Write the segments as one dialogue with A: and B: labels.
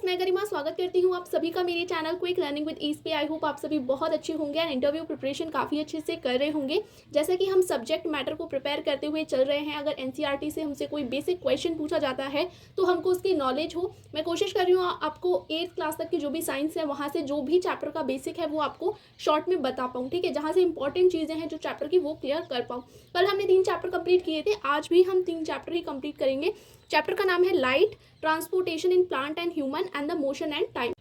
A: मैं गरिमा स्वागत करती हूँ आप सभी का मेरे channel quick learning with ease पे। आई होप आप सभी बहुत अच्छे होंगे एंड इंटरव्यू प्रिपरेशन काफ़ी अच्छे से कर रहे होंगे। जैसे कि हम सब्जेक्ट मैटर को प्रिपेयर करते हुए चल रहे हैं, अगर एनसीईआरटी से हमसे कोई बेसिक क्वेश्चन पूछा जाता है तो हमको उसकी नॉलेज हो। मैं कोशिश कर रही हूँ आपको 8th क्लास तक की जो भी साइंस है वहाँ से जो भी चैप्टर का बेसिक है वो आपको शॉर्ट में बता पाऊँ, ठीक है, जहाँ से इंपॉर्टेंट चीज़ें हैं जो चैप्टर की वो क्लियर कर पाऊँ। कल हमने 3 चैप्टर कंप्लीट किए थे, आज भी हम 3 चैप्टर ही कंप्लीट करेंगे। चैप्टर का नाम है light, transportation in plant and human and the motion and time.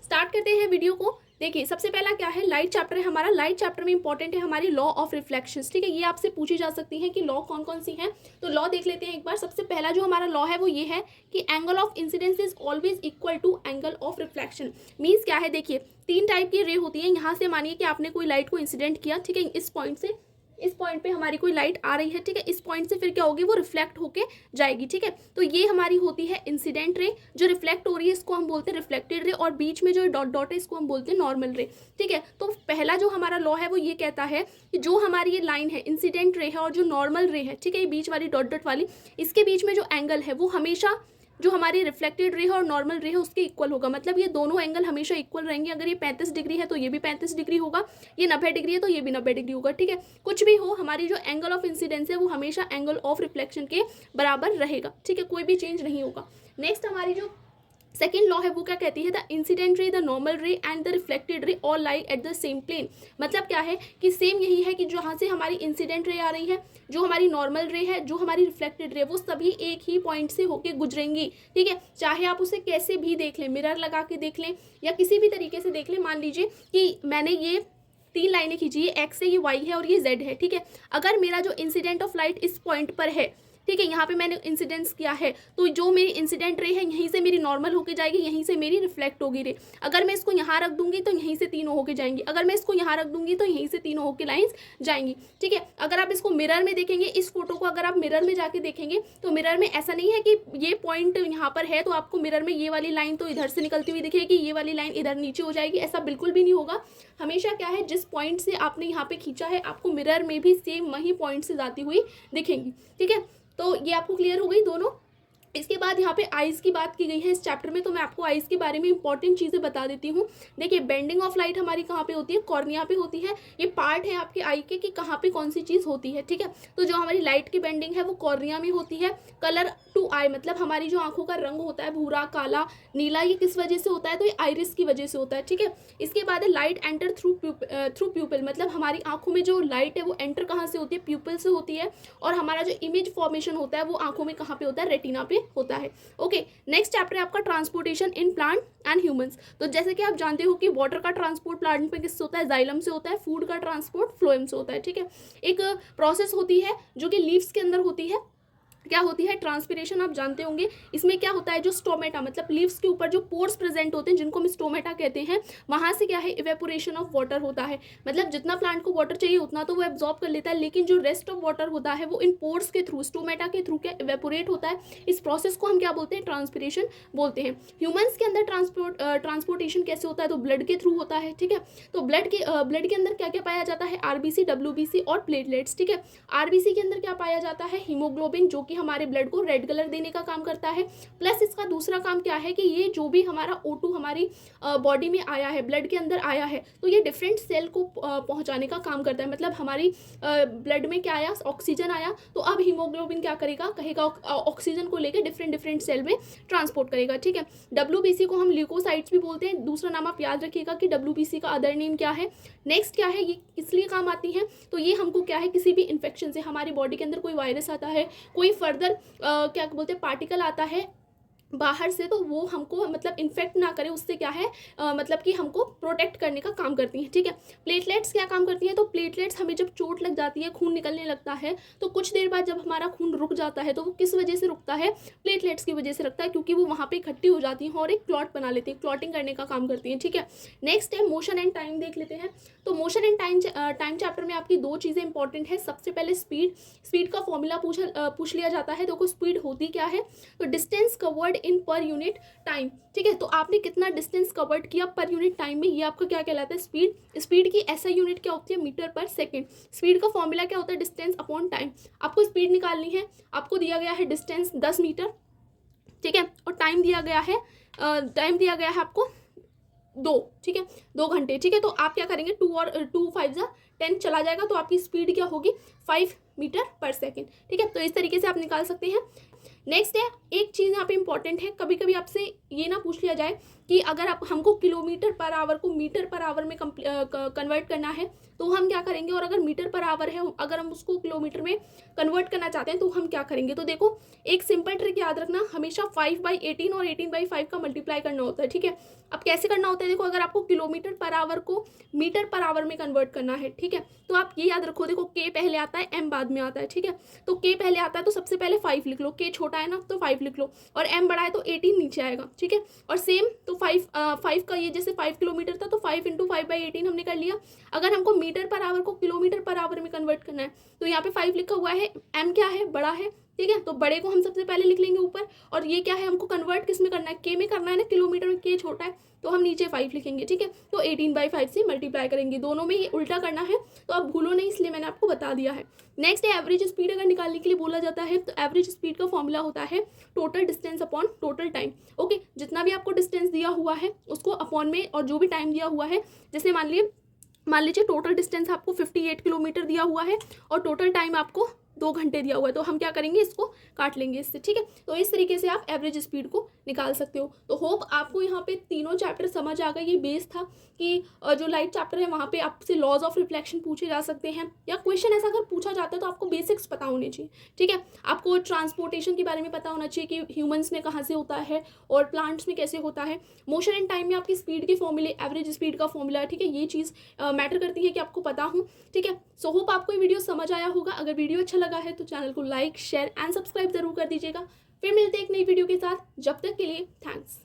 A: Start करते हैं वीडियो को। देखिए सबसे पहला क्या है, लाइट चैप्टर है हमारा। लाइट चैप्टर में इंपॉर्टेंट है हमारी लॉ ऑफ रिफ्लेक्शंस, ठीक है। ये आपसे पूछी जा सकती है कि लॉ कौन कौन सी है, तो लॉ देख लेते हैं एक बार। सबसे पहला जो हमारा लॉ है वो ये है कि angle of incidence is always equal to angle of reflection. Means क्या है, देखिए 3 टाइप की रे होती है। यहाँ से मानिए कि आपने कोई लाइट को इंसिडेंट किया, ठीक है, इस पॉइंट से इस पॉइंट पे हमारी कोई लाइट आ रही है, ठीक है, इस पॉइंट से फिर क्या होगी, वो रिफ्लेक्ट होके जाएगी, ठीक है। तो ये हमारी होती है इंसिडेंट रे। जो रिफ्लेक्ट हो रही है इसको हम बोलते हैं रिफ्लेक्टेड रे, और बीच में जो डॉट डॉट है इसको हम बोलते हैं नॉर्मल रे, ठीक है। तो पहला जो हमारा लॉ है वो ये कहता है कि जो हमारी ये लाइन है इंसिडेंट रे है और जो नॉर्मल रे है, ठीक है, ये बीच वाली डॉट डॉट वाली, इसके बीच में जो एंगल है वो हमेशा जो हमारी रिफ्लेक्टेड रे है और नॉर्मल रे है उसके इक्वल होगा। मतलब ये दोनों एंगल हमेशा इक्वल रहेंगे। अगर ये 35 डिग्री है तो ये भी 35 डिग्री होगा, ये 90 डिग्री है तो ये भी 90 डिग्री होगा, ठीक है। कुछ भी हो, हमारी जो एंगल ऑफ इंसिडेंस है वो हमेशा एंगल ऑफ रिफ्लेक्शन के बराबर रहेगा, ठीक है, कोई भी चेंज नहीं होगा। नेक्स्ट हमारी जो सेकेंड लॉ है वो क्या कहती है, the incident ray, the normal ray and the reflected ray all lie at the same plane. मतलब क्या है कि सेम यही है कि जहाँ से हमारी इंसिडेंट रे आ रही है, जो हमारी नॉर्मल रे है, जो हमारी रिफ्लेक्टेड रे, वो सभी एक ही पॉइंट से होके गुजरेंगी, ठीक है। चाहे आप उसे कैसे भी देख लें, मिरर लगा के देख लें या किसी भी तरीके से देख लें। मान लीजिए कि मैंने ये 3 लाइनें खींची, ये एक्स है, ये वाई है और ये जेड है, ठीक है। अगर मेरा जो इंसिडेंट ऑफ लाइट इस पॉइंट पर है, ठीक है, यहाँ पे मैंने इंसिडेंस किया है, तो जो मेरी इंसिडेंट रे है यहीं से मेरी नॉर्मल होके जाएगी, यहीं से मेरी रिफ्लेक्ट होगी रे। अगर मैं इसको यहाँ रख दूंगी तो यहीं से तीनों होके जाएंगी, अगर मैं इसको यहाँ रख दूंगी तो यहीं से तीनों होके लाइंस जाएंगी, ठीक है। अगर आप इसको मिरर में देखेंगे, इस फोटो को अगर आप मिरर में जाके देखेंगे तो मिरर में ऐसा नहीं है कि ये पॉइंट यहाँ पर है तो आपको मिरर में ये वाली लाइन तो इधर से निकलती हुई दिखेगी, ये वाली लाइन इधर नीचे हो जाएगी, ऐसा बिल्कुल भी नहीं होगा। हमेशा क्या है, जिस पॉइंट से आपने यहाँ पे खींचा है आपको मिरर में भी सेम वही पॉइंट से जाती हुई दिखेंगी, ठीक है। तो ये आपको क्लियर हो गई दोनों। इसके बाद यहाँ पे आइज़ की बात की गई है इस चैप्टर में, तो मैं आपको आइज़ के बारे में इंपॉर्टेंट चीज़ें बता देती हूँ। देखिए बेंडिंग ऑफ लाइट हमारी कहाँ पे होती है, कॉर्निया पे होती है। ये पार्ट है आपके आई के कि कहाँ पे कौन सी चीज़ होती है, ठीक है। तो जो हमारी लाइट की बेंडिंग है वो कॉर्निया में होती है। कलर टू आई, मतलब हमारी जो आंखों का रंग होता है, भूरा, काला, नीला, ये किस वजह से होता है, तो ये आइरिस की वजह से होता है, ठीक है। इसके बाद है लाइट एंटर थ्रू प्यूपिल, मतलब हमारी आंखों में जो लाइट है वो एंटर कहाँ से होती है, प्यूपिल से होती है। और हमारा जो इमेज फॉर्मेशन होता है वो आंखों में कहाँ पे होता है, रेटिना पे होता है। ओके, नेक्स्ट चैप्टर है आपका transportation in plant and humans. तो जैसे कि आप जानते हो कि वाटर का ट्रांसपोर्ट प्लांट में किससे होता है, जाइलम से होता है। फूड का ट्रांसपोर्ट फ्लोएम से होता है, ठीक है। एक प्रोसेस होती है जो कि लीव्स के अंदर होती है, क्या होती है, ट्रांसपिरेशन, आप जानते होंगे। इसमें क्या होता है, जो स्टोमेटा, मतलब लीव्स के ऊपर जो पोर्स प्रेजेंट होते हैं जिनको हम स्टोमेटा कहते हैं, वहां से क्या है, इवेपोरेशन ऑफ वाटर होता है। मतलब जितना प्लांट को वाटर चाहिए उतना तो वो एब्जॉर्ब कर लेता है, लेकिन जो रेस्ट ऑफ वाटर होता है वो इन पोर्स के थ्रू, स्टोमेटा के थ्रू क्या इवेपोरेट होता है। इस प्रोसेस को हम क्या बोलते हैं, ट्रांसपिरेशन बोलते हैं। ह्यूमंस के अंदर ट्रांसपोर्टेशन कैसे होता है, तो ब्लड के थ्रू होता है, ठीक है। तो ब्लड के अंदर क्या क्या पाया जाता है, आरबीसी, डब्ल्यूबीसी और प्लेटलेट्स, ठीक है। आरबीसी के अंदर क्या पाया जाता है, हीमोग्लोबिन, जो कि हमारे ब्लड को रेड कलर देने का काम करता है। प्लस इसका दूसरा काम क्या है कि ये जो भी हमारा O2 हमारी बॉडी में आया है, ब्लड के अंदर आया है, तो ये डिफरेंट सेल को पहुंचाने का काम करता है। मतलब हमारी ब्लड में क्या आया, ऑक्सीजन आया, तो अब हीमोग्लोबिन क्या करेगा, कहेगा ऑक्सीजन को लेकर डिफरेंट सेल में ट्रांसपोर्ट करेगा, ठीक है। डब्ल्यूबीसी को हम ल्यूकोसाइट्स भी बोलते हैं। दूसरा नाम आप याद रखिएगा कि डब्ल्यूबीसी का अदर नेम क्या है। नेक्स्ट क्या है, ये किस लिए काम आती है, तो ये हमको क्या है, किसी भी इन्फेक्शन से, हमारी बॉडी के अंदर कोई वायरस आता है, कोई फर्दर क्या बोलते हैं, पार्टिकल आता है बाहर से, तो वो हमको मतलब इन्फेक्ट ना करे, उससे क्या है मतलब कि हमको प्रोटेक्ट करने का काम करती हैं, ठीक है। प्लेटलेट्स क्या काम करती हैं, तो प्लेटलेट्स हमें जब चोट लग जाती है, खून निकलने लगता है, तो कुछ देर बाद जब हमारा खून रुक जाता है तो वो किस वजह से रुकता है, प्लेटलेट्स की वजह से रुकता है, क्योंकि वो वहाँ पे इकट्ठी हो जाती हैं और एक क्लॉट बना लेती हैं, क्लॉटिंग करने का काम करती हैं, ठीक है। नेक्स्ट है मोशन एंड टाइम, देख लेते हैं। तो मोशन एंड टाइम चैप्टर में आपकी 2 चीज़ें इंपॉर्टेंट है। सबसे पहले स्पीड का फॉर्मूला पूछ लिया जाता है। देखो स्पीड होती क्या है, तो distance covered in per unit time, ठीक है। तो आपने कितना डिस्टेंस कवर्ड किया पर यूनिट टाइम में, ये आपका क्या कहलाता है, स्पीड। स्पीड की ऐसा यूनिट क्या होती है, मीटर पर सेकेंड। स्पीड का फॉर्मूला क्या होता है, डिस्टेंस अपॉन टाइम। आपको स्पीड निकालनी है, आपको दिया गया है डिस्टेंस 10 मीटर, ठीक है। और टाइम दिया गया है आपको 2, ठीक है, 2 घंटे, ठीक है। तो आप क्या करेंगे, 2 और 2 5 जा 10 चला जाएगा, तो आपकी स्पीड क्या होगी 5 मीटर पर सेकेंड, ठीक है। तो इस तरीके से आप निकाल सकते हैं। नेक्स्ट है, एक चीज़ यहाँ पे इंपॉर्टेंट है, कभी कभी आपसे ये ना पूछ लिया जाए कि अगर आप हमको किलोमीटर पर आवर को मीटर पर आवर में कन्वर्ट करना है तो हम क्या करेंगे, और अगर मीटर पर आवर है अगर हम उसको किलोमीटर में कन्वर्ट करना चाहते हैं तो हम क्या करेंगे। तो देखो एक सिंपल ट्रिक याद रखना, हमेशा 5/18 और 18/5 का मल्टीप्लाई करना होता है, ठीक है। अब कैसे करना होता है, देखो अगर आपको किलोमीटर पर आवर को मीटर पर आवर में कन्वर्ट करना है, ठीक है, तो आप ये याद रखो, देखो के पहले आता है, एम बाद में आता है, ठीक है। तो के पहले आता है तो सबसे पहले 5 लिख लो, के छोटा है ना तो 5 लिख लो, और एम बड़ा है तो 18 नीचे आएगा, ठीक है। और सेम तो 5 का ये जैसे 5 किलोमीटर था तो 5 × 5/18 हमने कर लिया। अगर हमको मीटर पर आवर को किलोमीटर पर आवर में कन्वर्ट करना है तो यहाँ पे 5 लिखा हुआ है, एम क्या है, बड़ा है, ठीक है, तो बड़े को हम सबसे पहले लिख लेंगे ऊपर, और ये क्या है, हमको कन्वर्ट किस में करना है, के में करना है ना, किलोमीटर में के छोटा है तो हम नीचे 5 लिखेंगे, ठीक है। तो 18/5 से मल्टीप्लाई करेंगे, दोनों में ये उल्टा करना है, तो आप भूलो नहीं, इसलिए मैंने आपको बता दिया है। नेक्स्ट है एवरेज स्पीड, अगर निकालने के लिए बोला जाता है तो एवरेज स्पीड का फॉर्मूला होता है total distance upon total time. Okay, जितना भी आपको डिस्टेंस दिया हुआ है उसको अपॉन में, और जो भी टाइम दिया हुआ है, जैसे मान लीजिए टोटल डिस्टेंस आपको 58 किलोमीटर दिया हुआ है और टोटल टाइम आपको 2 घंटे दिया हुआ है, तो हम क्या करेंगे, इसको काट लेंगे इससे, ठीक है। तो इस तरीके से आप एवरेज स्पीड को निकाल सकते हो। तो होप आपको यहाँ पे तीनों चैप्टर समझ आ गए। ये बेस था कि जो लाइट चैप्टर है वहाँ पे आपसे लॉज ऑफ रिफ्लेक्शन पूछे जा सकते हैं, या क्वेश्चन ऐसा अगर पूछा जाता है तो आपको बेसिक्स पता होने चाहिए, ठीक है। आपको ट्रांसपोर्टेशन के बारे में पता होना चाहिए कि ह्यूमन्स में कहाँ से होता है और प्लांट्स में कैसे होता है। मोशन एंड टाइम में आपकी स्पीड के फॉर्मूले, एवरेज स्पीड का फॉर्मूला, ठीक है, ये चीज़ मैटर करती है कि आपको पता हो, ठीक है। सो होप आपको ये वीडियो समझ आया होगा। अगर वीडियो अच्छा लगा है तो चैनल को लाइक, शेयर एंड सब्सक्राइब जरूर कर दीजिएगा। फिर मिलते हैं एक नई वीडियो के साथ, जब तक के लिए थैंक्स।